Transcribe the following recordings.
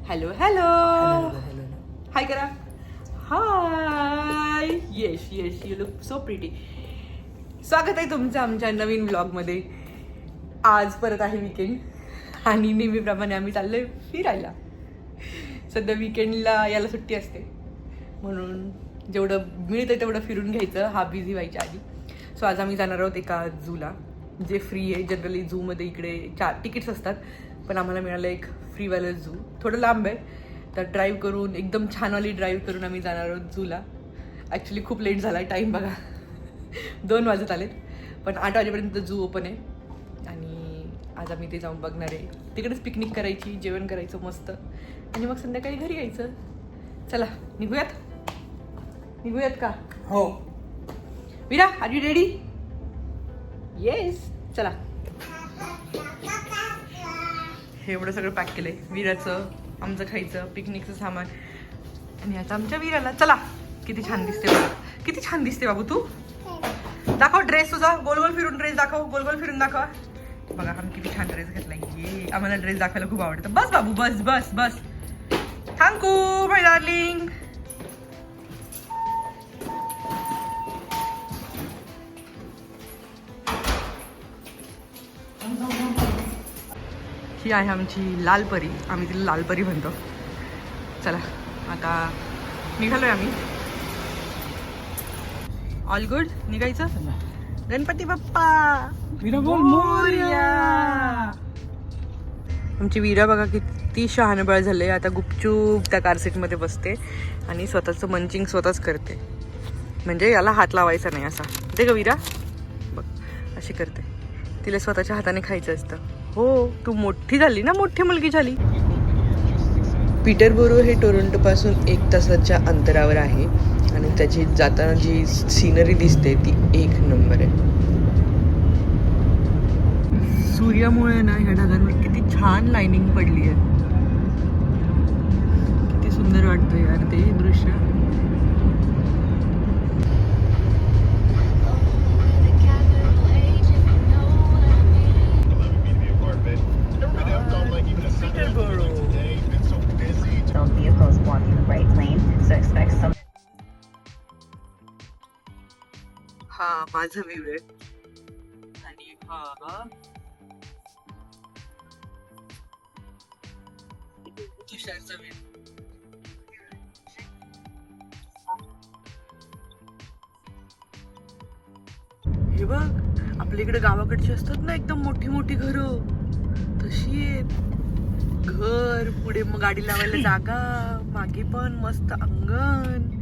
Hello hello hi करा. Hi yes yes you look so pretty. स्वागत आहे तुमचं आमच्या नवीन व्लॉगमध्ये. आज परत आहे वीकेंड आणि नेहमीप्रमाणे आम्ही चाललोय फिरायला. सध्या वीकेंडला याला सुट्टी असते म्हणून जेवढं मिळतं तेवढं फिरून घ्यायचं हा बिझी व्हायच्या आधी. सो आज आम्ही जाणार आहोत एका झूला जे फ्री आहे. जनरली झूमध्ये इकडे 4 तिकीट्स असतात पण आम्हाला मिळालं एक फ्रीवालं झू. थोडं लांब आहे तर ड्राईव्ह करून एकदम छानवाली ड्राईव्ह करून आम्ही जाणार आहोत झूला. ॲक्च्युली खूप लेट झाला आहे. टाईम बघा 2 वाजत आलेत पण 8 वाजेपर्यंत झू ओपन आहे आणि आज आम्ही ते जाऊन बघणार आहे. तिकडेच पिकनिक करायची, जेवण करायचं मस्त आणि मग संध्याकाळी घरी यायचं. चला निघूयात का? हो. वीरा आर यू रेडी? येस चला. हे एवढं सगळं पॅक केलंय. वीराचं, आमचं खायचं, पिकनिकचं सामान आणि आता आमच्या वीराला. चला. किती छान दिसते बघा, किती छान दिसते बाबू. तू दाखव ड्रेस तुझा. गोल गोल फिरून ड्रेस दाखव, गोल गोल फिरून दाखवा. बघा आम्ही किती छान ड्रेस घेतलाय. ये आम्हाला ड्रेस दाखवायला खूप आवडतं. बस बाबू बस बस बस. थँक्यू माय डार्लिंग. ही आहे आमची लालपरी. आम्ही तिला लालपरी म्हणतो. चला आता निघालोय आम्ही. All good. निघायचं. गणपती बाप्पा मोरया. आमची वीरा बघा किती शहाणबळ झाले. आता गुपचूप त्या कार सीटमध्ये बसते आणि स्वतःचं मंचिंग स्वतःच करते. म्हणजे याला हात लावायचा नाही असा. दे ग वीरा. बघ अशी करते. तिला स्वतःच्या हाताने खायचं असतं. हो तू मोठी झाली ना, मोठी मुलगी झाली. पीटरबोरो हे टोरंटोपासून 1 तासाच्या अंतरावर आहे आणि त्याची जाताना जी सिनरी दिसते ती 1 नंबर आहे. सूर्यामुळे ना ह्या ढगांवर किती छान लाइनिंग पडली आहे. किती सुंदर वाटतं यार ते दृश्य. हा माझं व्ह्यू आहे आणि हा तुषारचा व्ह्यू. हे बघ आपल्या इकडे गावाकडची असतात ना एकदम मोठी मोठी घरं, तशी आहेत. घर, पुढे मग गाडी लावायला जागा, मागे पण मस्त अंगण,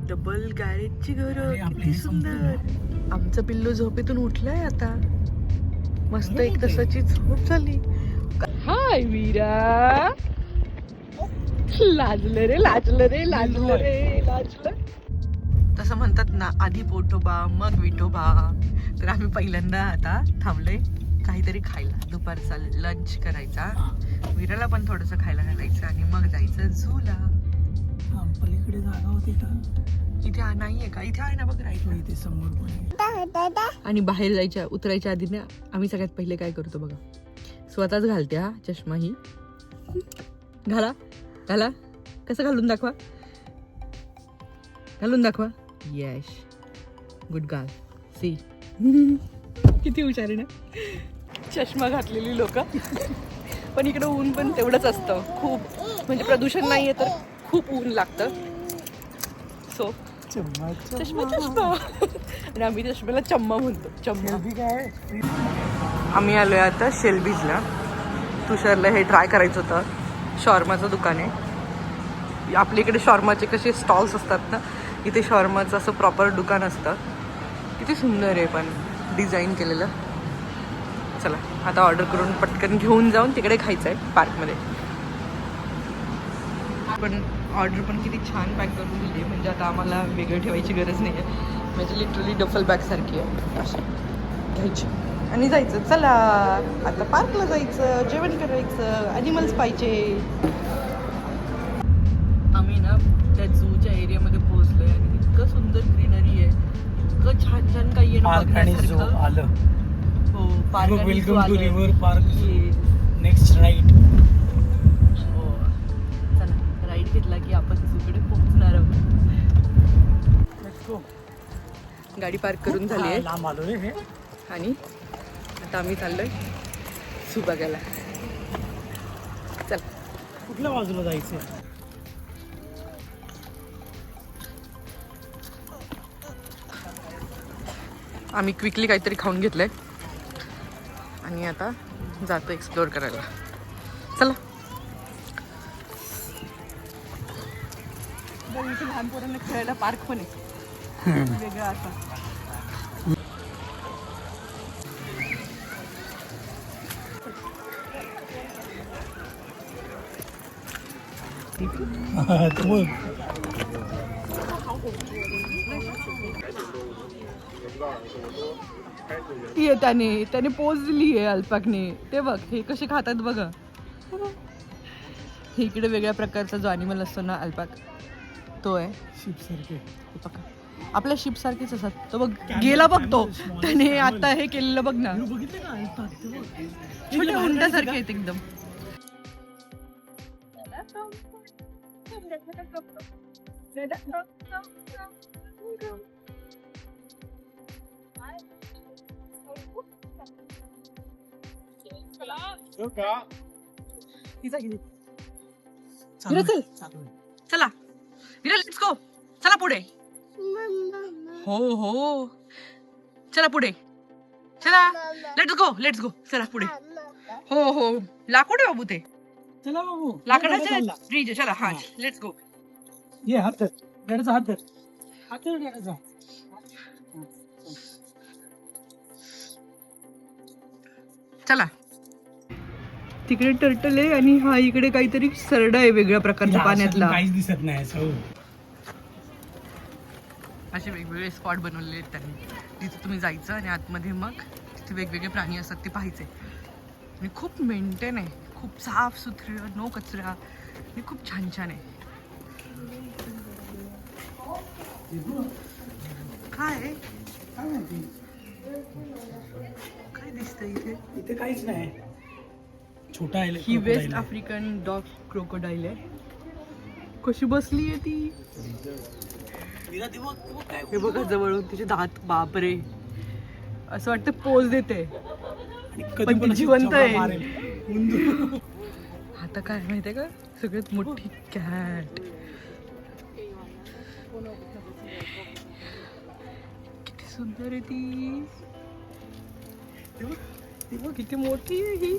डबल गॅरेजची घरं. किती सुंदर. आमचं पिल्लू झोपेतून उठलंय आता. मस्त 1 तासाची झोप झाली. हाय वीरा. लाजलं रे लाजलं रे लाजलं रे लाजलं. तसं म्हणतात ना, आधी पोटोबा मग विठोबा. तर आम्ही पहिल्यांदा आता थांबलोय काहीतरी खायला. दुपारचा लंच करायचा. वीराला पण थोडंसं खायला घालायचं आणि मग जायचं झूला. पलीकडे जागा होती का? इथे नाहीये का? इथे आहे ना बघ, राईट इथे समोर. आणि बाहेर जायच्या उतरायच्या आधी ना आम्ही सगळ्यात पहिले काय करतो बघा, स्वतःच घालते हा चष्मा. ही घाला घाला. कसं घालून दाखवा, घालून दाखवा. यश गुड गर्ल. सी किती हुशार आहे ना. चष्मा घातलेली लोक. पण इकडं ऊन पण तेवढंच असतं खूप. म्हणजे प्रदूषण नाहीये तर खूप ऊन लागतं. सो चष्मा चष्मा. आणि आम्ही चष्म्याला चम्मा म्हणतो. चम्मा. आम्ही आलोय आता शेल्बीजला. तुषारला हे ट्राय करायचं होतं. शॉर्माचं दुकान आहे. आपल्या इकडे शॉर्माचे कसे स्टॉल्स असतात ना, इथे शॉर्माचं असं प्रॉपर दुकान असतं. किती सुंदर आहे पण डिझाईन केलेलं. चला आता ऑर्डर करून पटकन घेऊन जाऊन तिकडे खायचं आहे पार्कमध्ये. पण ऑर्डर पण किती छान पॅक करून दिली. म्हणजे आता आम्हाला वेगळं ठेवायची गरज नाही आहे. म्हणजे लिटरली डफल बॅग सारखी आहे. अशी घ्यायची आणि जायचं. चला आता पार्कला जायचं, जेवण करायचं, ॲनिमल्स पाहिजे. आम्ही ना त्या झूच्या एरियामध्ये पोहोचलोय आणि इतकं सुंदर ग्रीनरी आहे. इतकं छान छान काही आहे बघण्यासारखं. आलं. हो park. Welcome to river park. Next right. हो गाडी पार्क करून झाली आहे लांब आलो रे हे. आणि आता आम्ही चाललोय झू बघायला. चल. कुठल्या बाजूला जायचं? आम्ही क्विकली काहीतरी खाऊन घेतलंय आणि आता जातो एक्सप्लोअर करायला. चला. इथे लहान पोरांना खेळायला पार्क पण आहे वेगळा असा. ये त्याने पोज दिली आहे अल्पाकने. ते बघ हे कसे खातात बघा. हे इकडे वेगळ्या प्रकारचा जो अॅनिमल असतो ना अल्पाक, तो आहे शिप सारखे. आपल्या शिप सारखेच असतात. तो बघ गेला बघ तो. त्याने आता हे केलेलं बघ ना. बघितलं का? छोट्या उंटासारखे आहेत एकदम. विरा चल. चला विरा लेट्स गो. चला पुढे. हो हो चला पुढे. चला लेट्स गो. चला पुढे. हो हो लाकूड आहे बाबू ते. चला बाबू लाकडाचे ब्रिज. चला हा लेट्स गो. ये हात धर. गाडीचा हात धर. हात धर गाडीचा. चला. तिकडे टर्टल आहे आणि हा इकडे काहीतरी सरडा आहे वेगळ्या प्रकारच्या पाण्यातला. काहीच दिसत नाही. असे वेगवेगळे स्पॉट बनवलेले आहेत त्यांनी. तिथे तुम्ही जायचं आणि आतमध्ये मग तिथे वेगवेगळे प्राणी असतात ते पाहायचे. आणि खूप मेंटेन आहे. खूप साफ सुथरं, नो कचरा आणि खूप छान छान आहे. काय काय दिसतंय इथे? इथे काहीच नाही. छोटा आहे. ही वेस्ट आफ्रिकन डॉग क्रोकोडाईल आहे. कशी बसली आहे ती. हे बघा जवळून तिचे दात. बापरे असं वाटतं पोज देते पण ती जिवंत आहे. आता काय माहितीये का सगळ्यात मोठी कॅट. किती सुंदर आहे ती. किती मोठी आहे ही.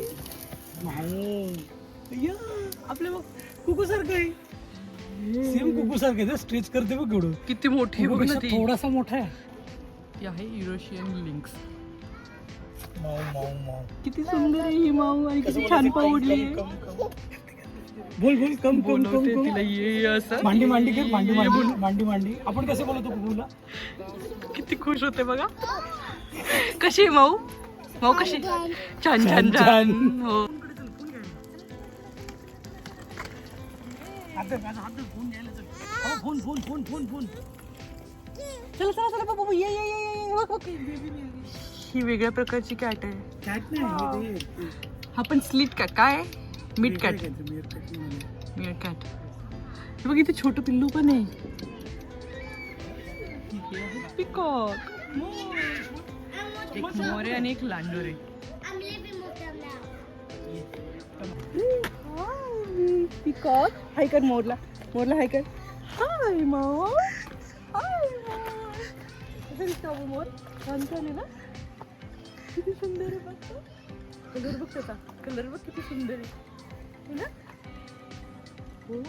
आपल्या कुकू सारखं आहे. सेम कुकू सारखं स्ट्रेच करते बघ एवढं. किती मोठी आहे बघ ना ती. थोडासा मोठा आहे. ती आहे युरोशियन लिंक्स. माऊ. किती सुंदर आहे ही माऊ आणि किती छान पावडली. बोल कम तिला ये असं मांडी कर. मांडी. आपण कसं बोलतो कुकूला? किती खुश होते बघा. कशी आहे माऊ कशी. छान हो. फोन. चला बाबू ये. ही वेगळ्या प्रकारची कॅट आहे. कॅट नाही. हा पण स्लीट कॅट. काय आहे? Mid cat. हे बघ इथे छोटं पिल्लू पण आहे. पिकॉक. एक मोर आहे आणि एक लांडोर आहे. पिकॉक हाय कर. मोरला हाय कर. हाय मोर. कसं दिसतं मोर. छान आहे ना. किती सुंदर आहे बघ. कलर बघ त्याचा. कलर बघ किती सुंदर आहे ना. हो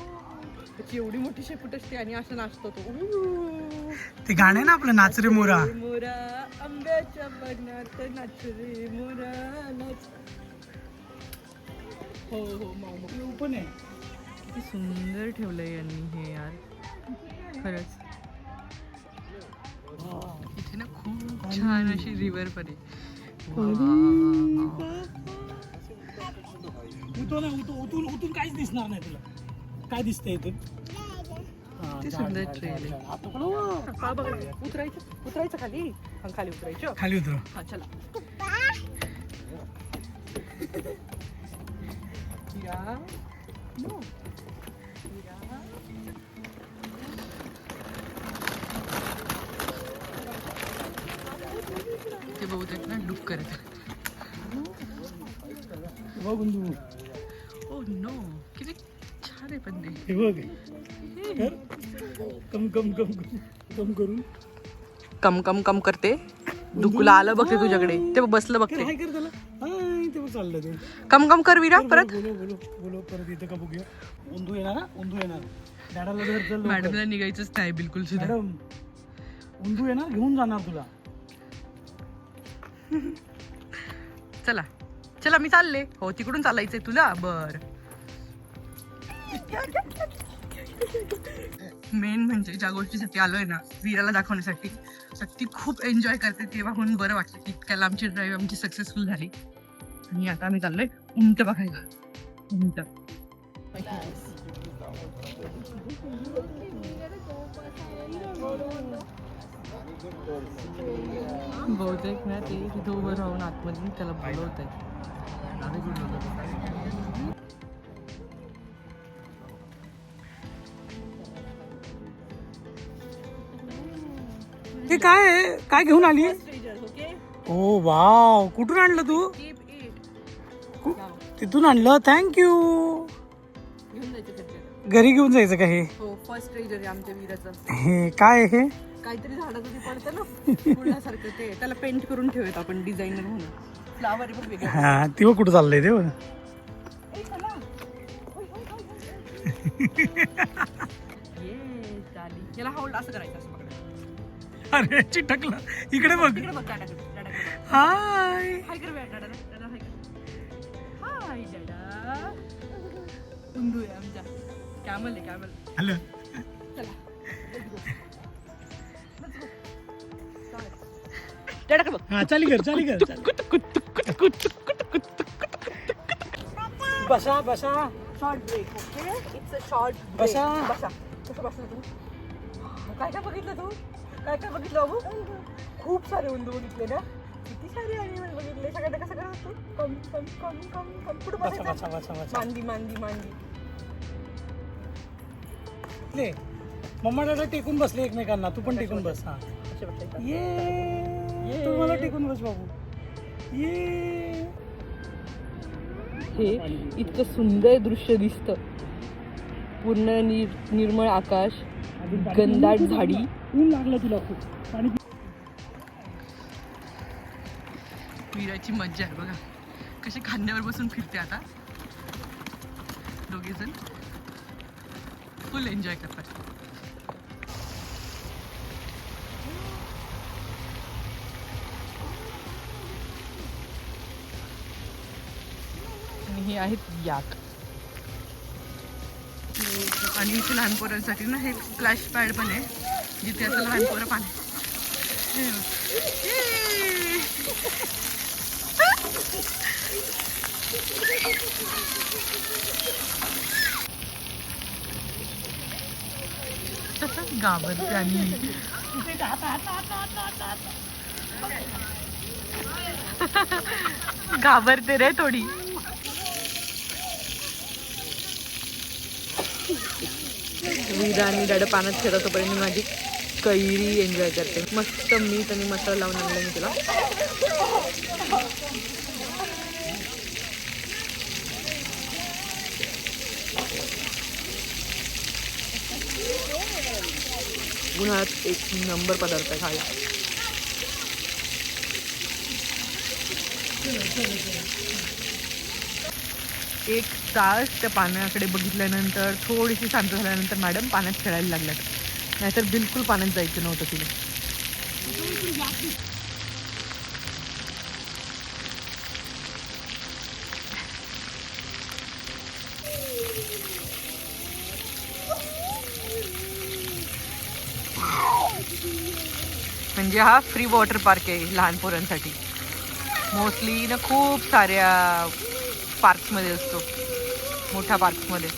त्याची एवढी मोठी शेपूट असते आणि असं नाचतो तो. ते गाणं ना आपलं नाच रे मोरा. आंब्याच्या बघण्यात नाच रे मोरा नाच. हो माऊ पण आहे. किती सुंदर ठेवलंय यांनी हे यार. खरंच इथे ना खूप छान अशी रिव्हर पण आहे. उतून काहीच दिसणार नाही तुला. काय दिसतंय इथून? किती सुंदर ट्रेन आहे. उतरायचं खाली. खाली उतरायचं. खाली उतर. हा चला. करत. बघ गुंडू, ओ नो, किती छान आहे पण ते. हे बघ कर. कम कम कम कम करून कम कम कम करते. दुखला आलं बघते तुझ्याकडे, ते बसलं कर. बघते. हाय कर त्याला. हाय ते बघ चाललं ते. कम कम कर वीरा परत. बोलो बोलो बोलो परत इथं का बघूया. उंदू येणार ना, उंदू येणार. डॅडाला धर चल लवकर. मॅडमला निघायचंच नाही बिलकुल सुद्धा. मॅडम उंदू येणार, घेऊन जाणार तुला. चला चला मी चालले. हो तिकडून चालायचंय तुला. बर मेन म्हणजे ज्या गोष्टीसाठी आलोय ना, वीराला दाखवण्यासाठी, तर ती खूप एन्जॉय करते. तेव्हा म्हणून बरं वाटतं की इतक्या लांबची ड्राईव्ह आमची सक्सेसफुल झाली. आणि आता आम्ही चाललोय उंट बघायला. उंट बहुतेक ना ते तिथे उभं राहून आतमध्ये त्याला बोलवत आहे. हे काय आहे? काय घेऊन आली? ओ वाव, कुठून आणलं तू? तिथून आणलं. थँक्यू. घरी घेऊन जायचं का हे? हो, फर्स्ट ट्रेजर आहे आमच्या वीराचं. हे काय आहे? काहीतरी झाडाचं ते पडतं ना फुलासारखं, ते त्याला पेंट करून ठेवत आपण डिझायनर म्हणून. फ्लावर पण वेगळे. हा, ती बघ कुठं चाललंय ते बघ. याला होल्ड असं करायचं, असं पकडायचं. अरे चिटकला. इकडे बघ. तिकडे बघ दादाकडे. हाय. हाय कर दादा. दादा हाय कर. हाय दादा. उंदू आहे आमच्या. कॅमल आहे कॅमल. हॅलो. चला दादा बघ. हा, चाली कर. बसा बसा. Short break. Okay, it's a short. बसा. बसा. कसं बसला तू? काय काय बघितलं तू? काय काय बघितलं बाबू? खूप सारे उंदू बघितले ना. किती सारे ॲनिमल बघितले. सगळ्यांना कसं करत तू? कम कम कम कम कम. कुठं बसा बसायचं? बसा बसा बसा. मांदी मांदी मांदी. ले मम्मा दादा टेकून बसले एकमेकांना. तू पण टेकून बस. हा, असे बसायचं. ये तू मला टेकून बस बाबू. ये. हे इतकं सुंदर दृश्य दिसतं. पूर्ण निर्मळ आकाश, घनदाट झाडी. ऊन लागलं तुला खूप. पाणी वीराची मज्जा आहे बघा, कशी खांद्यावर बसून फिरते आता. दोघे जण फुल एन्जॉय करतात. आणि हे आहेत याक. आणि इथे लहान पोरांसाठी ना हे स्प्लॅश पॅड पण आहे, जिथे असं लहान पोरं पाणी. घाबरते आणि घाबरते रे थोडी. वीरा आणि दादा पाण्यात खेळत तोपर्यंत मी माझी कैरी एन्जॉय करते. मस्त मीठ आणि मसाला लावून आणलं मी तिला. उन्हाळ्यात एक नंबर पदार्थ आहे खायला. एक तास त्या पाण्याकडे बघितल्यानंतर थोडीशी शांत झाल्यानंतर मॅडम पाण्यात खेळायला लागल्यात. नाहीतर बिलकुल पाण्यात जायचं नव्हतं तिला. म्हणजे हा फ्री वॉटर पार्क आहे लहान पोरांसाठी. मोस्टली ना खूप साऱ्या पार्क्समध्ये असतो, मोठ्या पार्क्समध्ये.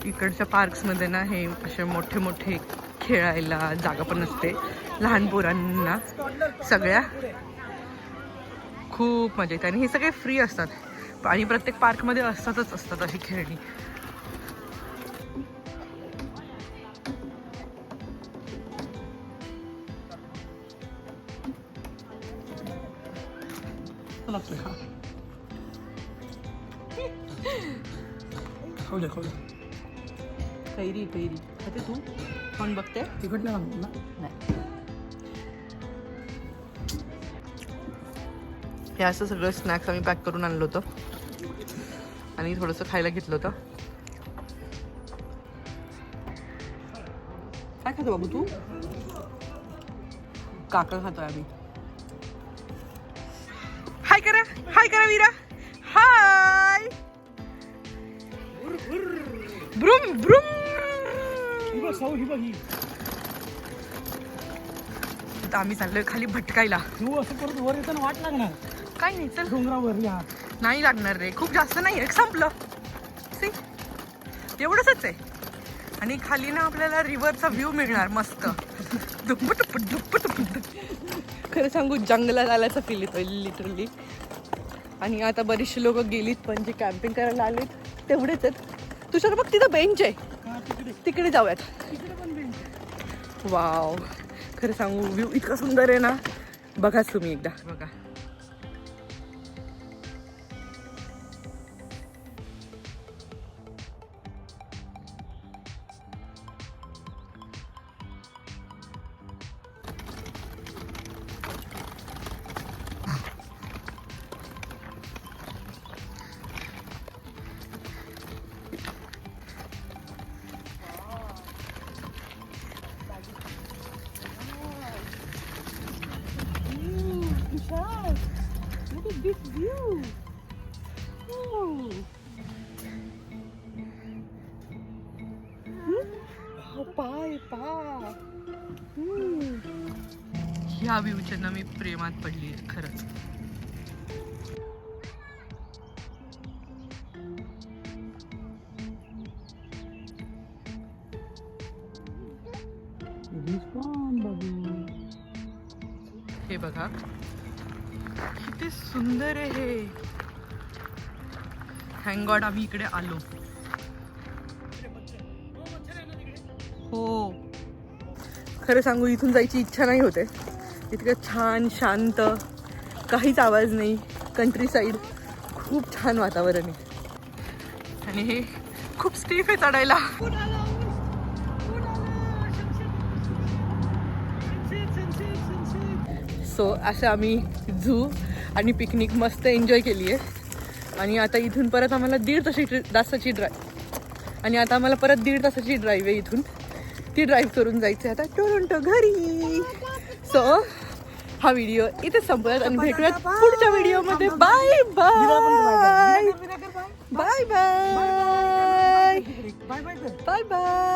इकडच्या पार्क्समध्ये ना हे असे मोठे मोठे खेळायला जागा पण असते लहान पोरांना. सगळ्या खूप मजा येते आणि हे सगळे फ्री असतात आणि प्रत्येक पार्कमध्ये असतात अशी खेळणी. मस्त लागतोय हा. खाऊ द्या खाऊ द्या. कैरी कैरी खाते तू कोण बघते तिखट नाही लागत ना. नाही. हे असं सगळं स्नॅक्स आम्ही पॅक करून आणलं होतं आणि थोडंसं खायला घेतलं होतं. काय खातो बाबू तू? काका खातोय आम्ही. हाय करा वीरा. हाय ब्रुम ब्रुम. ही बघ साऊ, ही बघ ही. आता आम्ही चाललोय खाली भटकायला. तू असं परत वर येताना वाट लागणार. काही नाही चल. डोंगरावर या. नाही लागणार रे, खूप जास्त नाही आहे, संपलं. सी एवढंच आहे. आणि खाली ना आपल्याला रिव्हरचा व्ह्यू मिळणार मस्त. खरं सांगू जंगलात आल्याचा फील येतोय लिटरली. आणि आता बरीचशी लोक गेलीत पण जे कॅम्पिंग करायला आलेत तेवढेच आहेत. तुझ्या बघ तिथं बेंच आहे, हा, तिकडे तिकडे जाऊयात. तिकडे पण बेंच आहे. वाव खरं सांगू व्ह्यू इतका सुंदर आहे ना, बघाच तुम्ही एकदा. बघा look at this view. पाय ह्या व्ह्यूच्या ना मी प्रेमात पडली खरंच. हे बघा किती सुंदर आहे हे. थँक गॉड आम्ही इकडे आलो. हो खरं सांगू इथून जायची इच्छा नाही होते. इतकं छान शांत, काहीच आवाज नाही, कंट्री साईड, खूप छान वातावरण आहे. आणि हे खूप स्टीफ आहे चढायला. सो असं आम्ही झू आणि पिकनिक मस्त एन्जॉय केली आहे. आणि आता इथून परत आम्हाला 1.5 तासाची ड्राईव्ह. आणि आता आम्हाला परत 1.5 तासाची ड्राईव्ह आहे इथून. ती ड्राईव्ह करून जायचं आता टोरंटो घरी. सो हा व्हिडिओ इथे संपवूयात आणि भेटूयात पुढच्या व्हिडिओमध्ये. Bye bye bye bye bye bye bye.